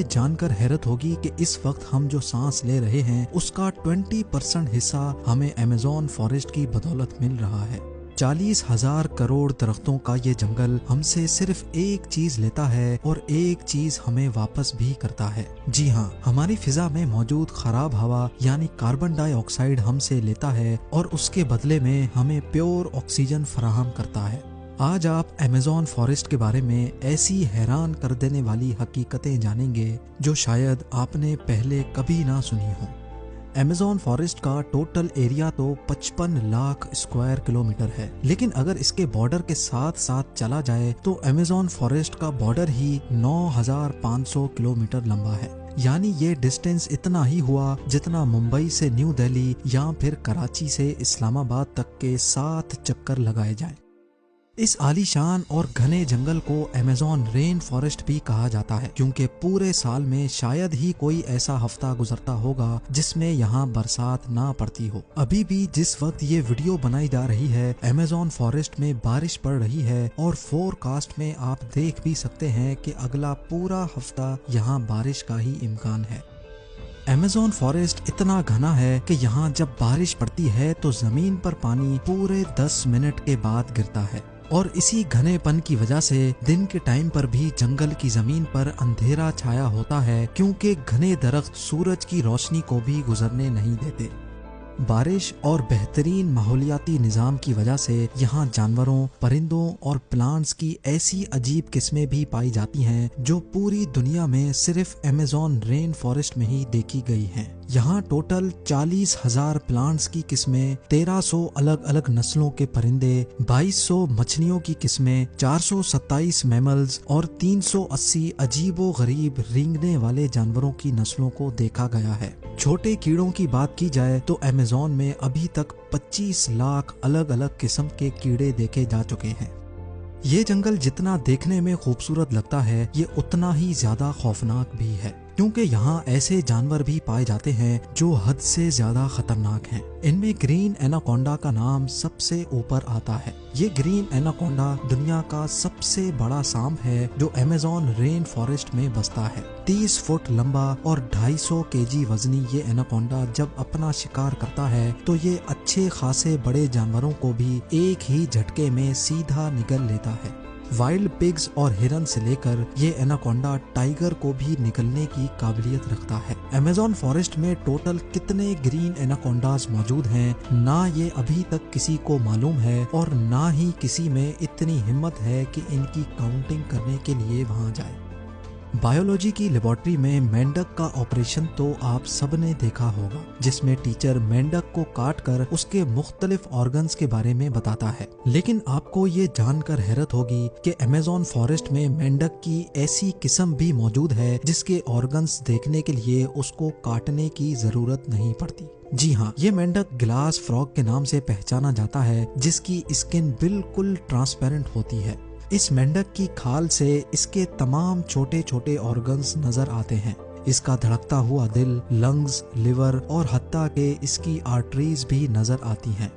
یہ جان کر حیرت ہوگی کہ اس وقت ہم جو سانس لے رہے ہیں اس کا 20% حصہ ہمیں ایمیزون فارسٹ کی بدولت مل رہا ہے۔ 40,000 کروڑ درختوں کا یہ جنگل ہم سے صرف ایک چیز لیتا ہے اور ایک چیز ہمیں واپس بھی کرتا ہے۔ جی ہاں، ہماری فضا میں موجود خراب ہوا یعنی کاربن ڈائی آکسائیڈ ہم سے لیتا ہے اور اس کے بدلے میں ہمیں پیور آکسیجن فراہم کرتا ہے۔ آج آپ ایمیزون فارسٹ کے بارے میں ایسی حیران کر دینے والی حقیقتیں جانیں گے جو شاید آپ نے پہلے کبھی نہ سنی ہوں۔ ایمیزون فارسٹ کا ٹوٹل ایریا تو 55 لاکھ اسکوائر کلومیٹر ہے، لیکن اگر اس کے بارڈر کے ساتھ ساتھ چلا جائے تو ایمیزون فارسٹ کا بارڈر ہی 9,500 کلومیٹر لمبا ہے۔ یعنی یہ ڈسٹینس اتنا ہی ہوا جتنا ممبئی سے نیو دہلی یا پھر کراچی سے اسلام آباد تک کے 7 چکر لگائے جائیں۔ اس عالی شان اور گھنے جنگل کو ایمیزون رین فارسٹ بھی کہا جاتا ہے، کیونکہ پورے سال میں شاید ہی کوئی ایسا ہفتہ گزرتا ہوگا جس میں یہاں برسات نہ پڑتی ہو۔ ابھی بھی جس وقت یہ ویڈیو بنائی جا رہی ہے ایمیزون فارسٹ میں بارش پڑ رہی ہے اور فور کاسٹ میں آپ دیکھ بھی سکتے ہیں کہ اگلا پورا ہفتہ یہاں بارش کا ہی امکان ہے۔ ایمیزون فارسٹ اتنا گھنا ہے کہ یہاں جب بارش پڑتی ہے تو زمین پر پانی پورے 10 منٹ کے بعد گرتا ہے، اور اسی گھنے پن کی وجہ سے دن کے ٹائم پر بھی جنگل کی زمین پر اندھیرا چھایا ہوتا ہے، کیونکہ گھنے درخت سورج کی روشنی کو بھی گزرنے نہیں دیتے۔ بارش اور بہترین ماحولیاتی نظام کی وجہ سے یہاں جانوروں، پرندوں اور پلانٹس کی ایسی عجیب قسمیں بھی پائی جاتی ہیں جو پوری دنیا میں صرف ایمیزون رین فارسٹ میں ہی دیکھی گئی ہیں۔ یہاں ٹوٹل 40,000 پلانٹس کی قسمیں، 1300 الگ الگ نسلوں کے پرندے، 2200 مچھلیوں کی قسمیں، 427 میملز اور 380 عجیب و غریب رینگنے والے جانوروں کی نسلوں کو دیکھا گیا ہے۔ چھوٹے کیڑوں کی بات کی جائے تو ایمیزون میں ابھی تک 25 لاکھ الگ الگ قسم کے کیڑے دیکھے جا چکے ہیں۔ یہ جنگل جتنا دیکھنے میں خوبصورت لگتا ہے یہ اتنا ہی زیادہ خوفناک بھی ہے، کیونکہ یہاں ایسے جانور بھی پائے جاتے ہیں جو حد سے زیادہ خطرناک ہیں۔ ان میں گرین ایناکونڈا کا نام سب سے اوپر آتا ہے۔ یہ گرین ایناکونڈا دنیا کا سب سے بڑا سانپ ہے جو ایمیزون رین فارسٹ میں بستا ہے۔ 30 فٹ لمبا اور 250 kg وزنی یہ ایناکونڈا جب اپنا شکار کرتا ہے تو یہ اچھے خاصے بڑے جانوروں کو بھی ایک ہی جھٹکے میں سیدھا نگل لیتا ہے۔ وائلڈ پگز اور ہرن سے لے کر یہ ایناکونڈا ٹائیگر کو بھی نگلنے کی قابلیت رکھتا ہے۔ ایمیزون فارسٹ میں ٹوٹل کتنے گرین ایناکونڈاز موجود ہیں نہ یہ ابھی تک کسی کو معلوم ہے، اور نہ ہی کسی میں اتنی ہمت ہے کہ ان کی کاؤنٹنگ کرنے کے لیے وہاں جائے۔ بایولوجی کی لیبارٹری میں مینڈک کا آپریشن تو آپ سب نے دیکھا ہوگا، جس میں ٹیچر مینڈک کو کاٹ کر اس کے مختلف آرگنز کے بارے میں بتاتا ہے۔ لیکن آپ کو یہ جان کر حیرت ہوگی کہ ایمیزون فارسٹ میں مینڈک کی ایسی قسم بھی موجود ہے جس کے آرگنز دیکھنے کے لیے اس کو کاٹنے کی ضرورت نہیں پڑتی۔ جی ہاں، یہ مینڈک گلاس فراگ کے نام سے پہچانا جاتا ہے، جس کی اسکن بالکل ٹرانسپیرنٹ ہوتی ہے۔ اس مینڈک کی کھال سے اس کے تمام چھوٹے چھوٹے آرگنز نظر آتے ہیں۔ اس کا دھڑکتا ہوا دل، لنگز، لیور اور حتیٰ کہ اس کی آرٹریز بھی نظر آتی ہیں۔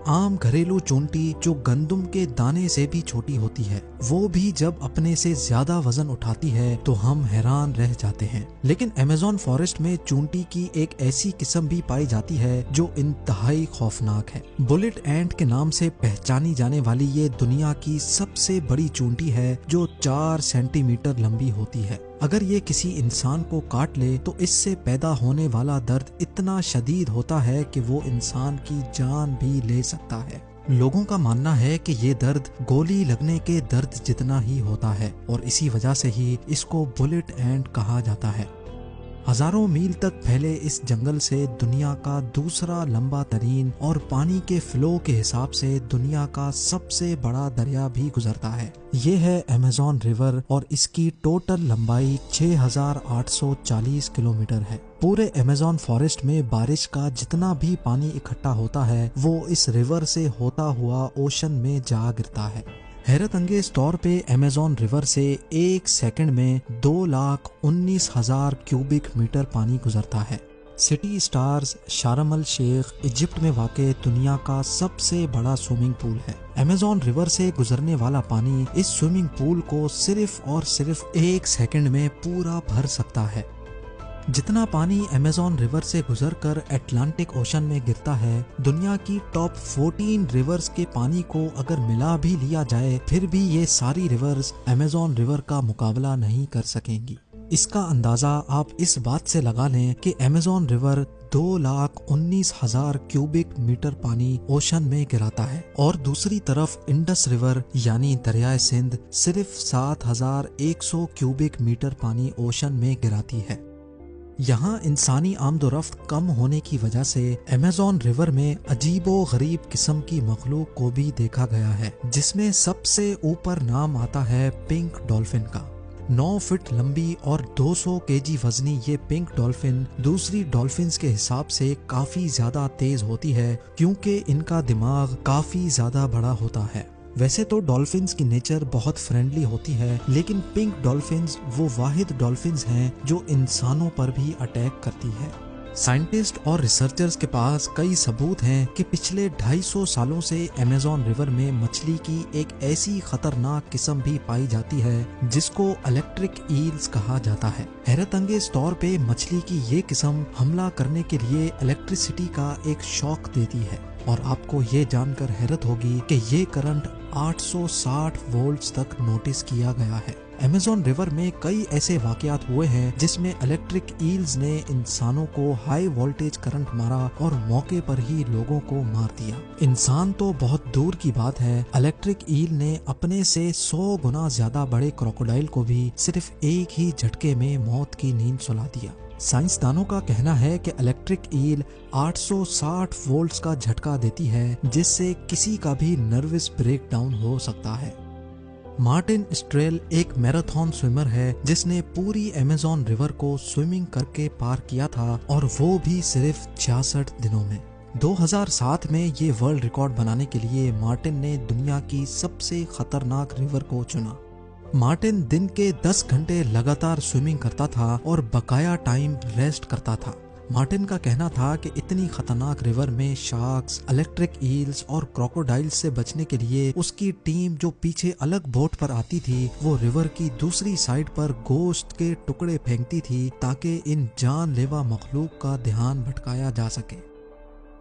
عام گھریلو چونٹی جو گندم کے دانے سے بھی چھوٹی ہوتی ہے، وہ بھی جب اپنے سے زیادہ وزن اٹھاتی ہے تو ہم حیران رہ جاتے ہیں۔ لیکن ایمیزون فارسٹ میں چونٹی کی ایک ایسی قسم بھی پائی جاتی ہے جو انتہائی خوفناک ہے۔ بلٹ اینٹ کے نام سے پہچانی جانے والی یہ دنیا کی سب سے بڑی چونٹی ہے جو 4 سینٹی میٹر لمبی ہوتی ہے۔ اگر یہ کسی انسان کو کاٹ لے تو اس سے پیدا ہونے والا درد اتنا شدید ہوتا ہے کہ وہ انسان کی جان بھی لے سکتا ہے۔ لوگوں کا ماننا ہے کہ یہ درد گولی لگنے کے درد جتنا ہی ہوتا ہے، اور اسی وجہ سے ہی اس کو بلٹ اینٹ کہا جاتا ہے۔ ہزاروں میل تک پھیلے اس جنگل سے دنیا کا دوسرا لمبا ترین اور پانی کے فلو کے حساب سے دنیا کا سب سے بڑا دریا بھی گزرتا ہے۔ یہ ہے ایمیزون ریور، اور اس کی ٹوٹل لمبائی 6,840 کلومیٹر ہے۔ پورے ایمیزون فارسٹ میں بارش کا جتنا بھی پانی اکٹھا ہوتا ہے وہ اس ریور سے ہوتا ہوا اوشن میں جا گرتا ہے۔ حیرت انگیز طور پہ ایمیزون ریور سے ایک سیکنڈ میں 2,19,000 کیوبک میٹر پانی گزرتا ہے۔ سٹی سٹارز شارم الشیخ ایجپٹ میں واقع دنیا کا سب سے بڑا سوئمنگ پول ہے۔ ایمیزون ریور سے گزرنے والا پانی اس سوئمنگ پول کو صرف اور صرف 1 سیکنڈ میں پورا بھر سکتا ہے۔ جتنا پانی ایمیزون ریور سے گزر کر اٹلانٹک اوشن میں گرتا ہے، دنیا کی ٹاپ 14 ریورز کے پانی کو اگر ملا بھی لیا جائے پھر بھی یہ ساری ریورز ایمیزون ریور کا مقابلہ نہیں کر سکیں گی۔ اس کا اندازہ آپ اس بات سے لگا لیں کہ ایمیزون ریور 2,19,000 کیوبک میٹر پانی اوشن میں گراتا ہے، اور دوسری طرف انڈس ریور یعنی دریائے سندھ صرف 7,100 کیوبک میٹر پانی اوشن میں گراتی ہے۔ یہاں انسانی آمد و رفت کم ہونے کی وجہ سے ایمیزون ریور میں عجیب و غریب قسم کی مخلوق کو بھی دیکھا گیا ہے، جس میں سب سے اوپر نام آتا ہے پنک ڈولفن کا۔ 9 فٹ لمبی اور 200 kg وزنی یہ پنک ڈولفن دوسری ڈولفنز کے حساب سے کافی زیادہ تیز ہوتی ہے، کیونکہ ان کا دماغ کافی زیادہ بڑا ہوتا ہے۔ ویسے تو ڈولفنز کی نیچر بہت فرینڈلی ہوتی ہے، لیکن پنک ڈولفنز وہ واحد ڈولفنز ہیں جو انسانوں پر بھی اٹیک کرتی ہے۔ سائنٹسٹ اور ریسرچرز کے پاس کئی ثبوت ہیں کہ پچھلے 250 سالوں سے ایمیزون ریور میں مچھلی کی ایک ایسی خطرناک قسم بھی پائی جاتی ہے جس کو الیکٹرک ایلز کہا جاتا ہے۔ حیرت انگیز طور پہ مچھلی کی یہ قسم حملہ کرنے کے لیے الیکٹریسٹی کا ایک شاک دیتی ہے، اور آپ کو یہ جان کر حیرت ہوگی کہ یہ کرنٹ 860 وولٹس تک نوٹس کیا گیا ہے۔ ایمیزون ریور میں کئی ایسے واقعات ہوئے ہیں جس میں الیکٹرک ایلز نے انسانوں کو ہائی وولٹیج کرنٹ مارا اور موقع پر ہی لوگوں کو مار دیا۔ انسان تو بہت دور کی بات ہے، الیکٹرک ایل نے اپنے سے 100 گنا زیادہ بڑے کروکوڈائل کو بھی صرف ایک ہی جھٹکے میں موت کی نیند سلا دیا۔ سائنسدانوں کا کہنا ہے کہ الیکٹرک ایل 860 وولٹس کا جھٹکا دیتی ہے، جس سے کسی کا بھی نروس بریک ڈاؤن ہو سکتا ہے۔ مارٹن اسٹریل ایک میراتھن سوئمر ہے جس نے پوری ایمیزون ریور کو سوئمنگ کر کے پار کیا تھا، اور وہ بھی صرف 66 دنوں میں۔ 2007 میں یہ ورلڈ ریکارڈ بنانے کے لیے مارٹن نے دنیا کی سب سے خطرناک ریور کو چنا۔ مارٹن دن کے 10 گھنٹے لگاتار سوئمنگ کرتا تھا اور بقایا ٹائم ریسٹ کرتا تھا۔ مارٹن کا کہنا تھا کہ اتنی خطرناک ریور میں شارکس، الیکٹرک ایلز اور کروکوڈائلز سے بچنے کے لیے اس کی ٹیم جو پیچھے الگ بوٹ پر آتی تھی، وہ ریور کی دوسری سائیڈ پر گوشت کے ٹکڑے پھینکتی تھی تاکہ ان جان لیوا مخلوق کا دھیان بھٹکایا جا سکے۔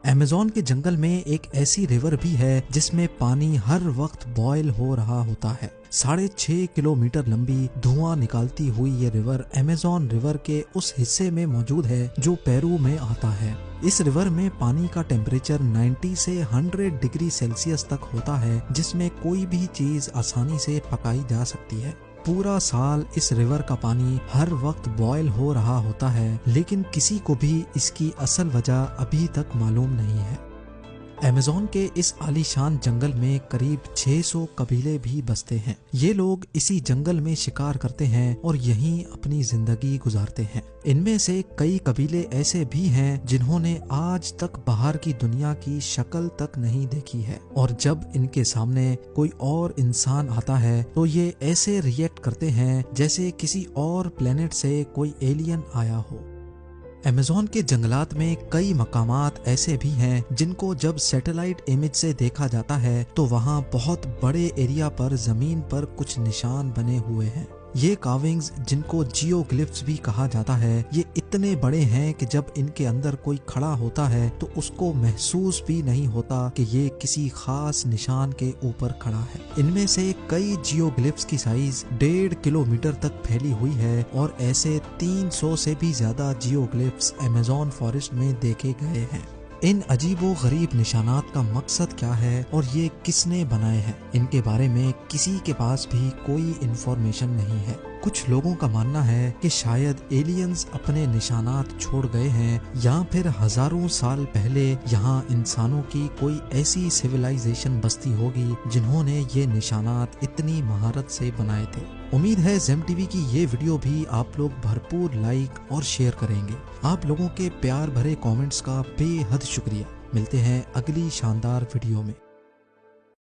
ایمیزون کے جنگل میں ایک ایسی ریور بھی ہے جس میں پانی ہر وقت بوائل ہو رہا ہوتا ہے۔ 6.5 کلومیٹر لمبی دھواں نکالتی ہوئی یہ ریور ایمیزون ریور کے اس حصے میں موجود ہے جو پیرو میں آتا ہے۔ اس ریور میں پانی کا ٹیمپریچر 90 سے 100 ڈگری سیلسیس تک ہوتا ہے، جس میں کوئی بھی چیز آسانی سے پکائی جا سکتی ہے۔ پورا سال اس ریور کا پانی ہر وقت بوائل ہو رہا ہوتا ہے، لیکن کسی کو بھی اس کی اصل وجہ ابھی تک معلوم نہیں ہے۔ ایمیزون کے اس عالیشان جنگل میں قریب 600 قبیلے بھی بستے ہیں۔ یہ لوگ اسی جنگل میں شکار کرتے ہیں اور یہیں اپنی زندگی گزارتے ہیں۔ ان میں سے کئی قبیلے ایسے بھی ہیں جنہوں نے آج تک باہر کی دنیا کی شکل تک نہیں دیکھی ہے، اور جب ان کے سامنے کوئی اور انسان آتا ہے تو یہ ایسے ریئیکٹ کرتے ہیں جیسے کسی اور پلینٹ سے کوئی ایلین آیا ہو۔ ایمیزون کے جنگلات میں کئی مقامات ایسے بھی ہیں جن کو جب سیٹلائٹ امیج سے دیکھا جاتا ہے تو وہاں بہت بڑے ایریا پر زمین پر کچھ نشان بنے ہوئے ہیں۔ یہ کاونگز جن کو جیو گلفز بھی کہا جاتا ہے، یہ اتنے بڑے ہیں کہ جب ان کے اندر کوئی کھڑا ہوتا ہے تو اس کو محسوس بھی نہیں ہوتا کہ یہ کسی خاص نشان کے اوپر کھڑا ہے۔ ان میں سے کئی جیو گلفز کی سائز 1.5 کلومیٹر تک پھیلی ہوئی ہے، اور ایسے 300 سے بھی زیادہ جیو گلفز ایمیزون فارسٹ میں دیکھے گئے ہیں۔ ان عجیب و غریب نشانات کا مقصد کیا ہے اور یہ کس نے بنائے ہیں، ان کے بارے میں کسی کے پاس بھی کوئی انفارمیشن نہیں ہے۔ کچھ لوگوں کا ماننا ہے کہ شاید ایلینز اپنے نشانات چھوڑ گئے ہیں، یا پھر ہزاروں سال پہلے یہاں انسانوں کی کوئی ایسی سیولائزیشن بستی ہوگی جنہوں نے یہ نشانات اتنی مہارت سے بنائے تھے۔ امید ہے زیم ٹی وی کی یہ ویڈیو بھی آپ لوگ بھرپور لائک اور شیئر کریں گے۔ آپ لوگوں کے پیار بھرے کامنٹس کا بے حد شکریہ۔ ملتے ہیں اگلی شاندار ویڈیو میں۔